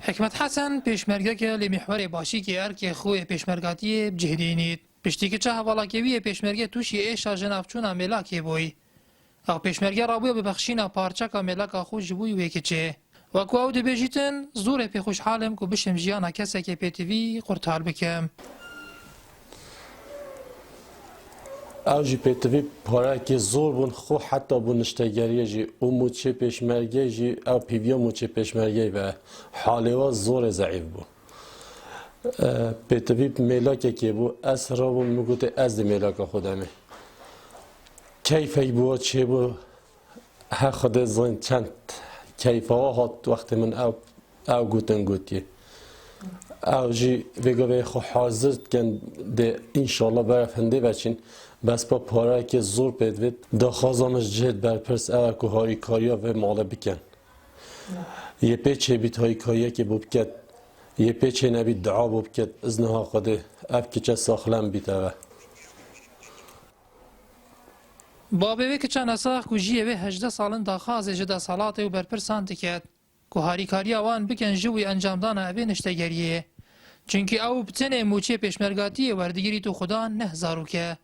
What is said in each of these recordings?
حکمت حسن پیشمرگه که لمحور باشی که ارک خوی پیشمرگاتی بجهدینید پشتی که چه حوالاکیوی پیشمرگه توشی ایشا جنافچونا ملاکی بوی او پیشمرگه رابوی ببخشینا پارچکا ملاکا خوش بوی ویکی چه وکو او دبیجیتن زور پی خوشحالم که بشم جیانا کسی که پی تیوی قرطال بکم او جی پیتوی پاره که زور بون خو حتی بون نشتگریه جی او موچه پیشمرگه جی او پیویا موچه پیشمرگه و حالیوا زور ضعیف بو پیتوی میلاکه که بو از را بون مگوته از دی میلاکه خودمه کیفی بو چه بو ها خود زن چند کیفه ها هات وقت من او گوتن گوتیه او جی بگوه خو حاضر کن ده انشالله برفنده بچین بس با پاره که زور پیدوید دا خوازامش جهد برپرس او که هاری کاریا و ماله بکن یه پیچه بیت هایی کاریا که ببکد یه پیچه نبید دعا ببکد ازنها قده اف که چه ساخلم بیت اوه بابه که چند اساق کو جیه و 18 سالن داخواز جدا سالات و برپرسان تکد که هاری کاریا وان بکن جوی انجام دانا اوه نشتگریه چونکه او بتنه موچه پیشمرگاتی وردگیری تو خدا نه زارو که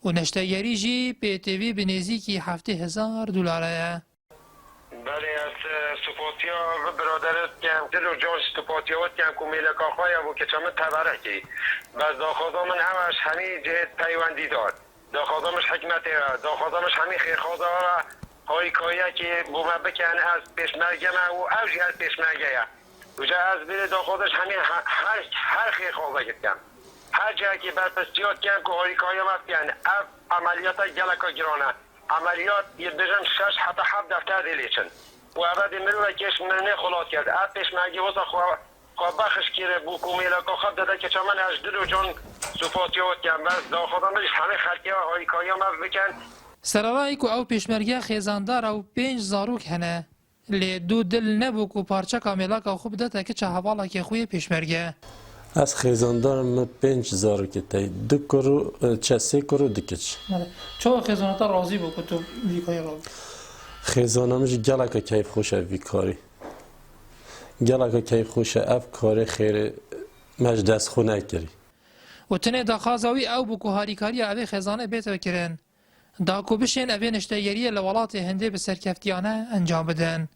و نشتگری جی به تیوی بنیزی که $70,000 بله از سپاتیا و برادرت کم دل و جان سپاتیا و کم که میلکا خواه و که چمه تبرکی بس داخوازا من همش همی جهت پیوندی داد داخوازامش حکمت را داخوازامش همی خیرخوازا را های کایا که بومه بکن از پیشمرگه ما و اوجی از پیشمرگه و جا از بیر داخوازش همی هر خیرخوازا کم هر جایی که برپس جیاد کم که های کایا ما بکن اف عملیات گلکا گرانه عملیات یدبجن 6 حتی 7 دفتر دیلیچن و ابد مروه کش منه خلاص کرد اف پیشمرگه واسه خواه بخش کیره بو کومیلا که خواب داده که چمن از دل و جان سپاتیات کم بس داخوازامش همه خلقی و های کایا ما بکن سرارایی که او پیشمرگه خیزاندار او 5 زاروک هنه لی دو دل نبو که پارچه کاملا که خوب داده که چه حوالا که خوی پیشمرگه از خیزاندارم 5,000 که تایی 2 کرو چه 3 کرو دکش چه خیزانتا راضی بو که تو ویکای راضی خیزانمش گلکا کیف خوشه وی کاری گلکا کیف خوشه اف کاری خیر مج دست خونه کری و تنه داخازاوی او بو که هاری کاری اوه خیزانه بیت بکرن دا کو بشین اوه نشتگریه لولات هنده به سرکفتیانه انجام بدن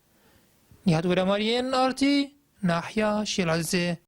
نیاد ورمارین آرتی ناحیه شیرازه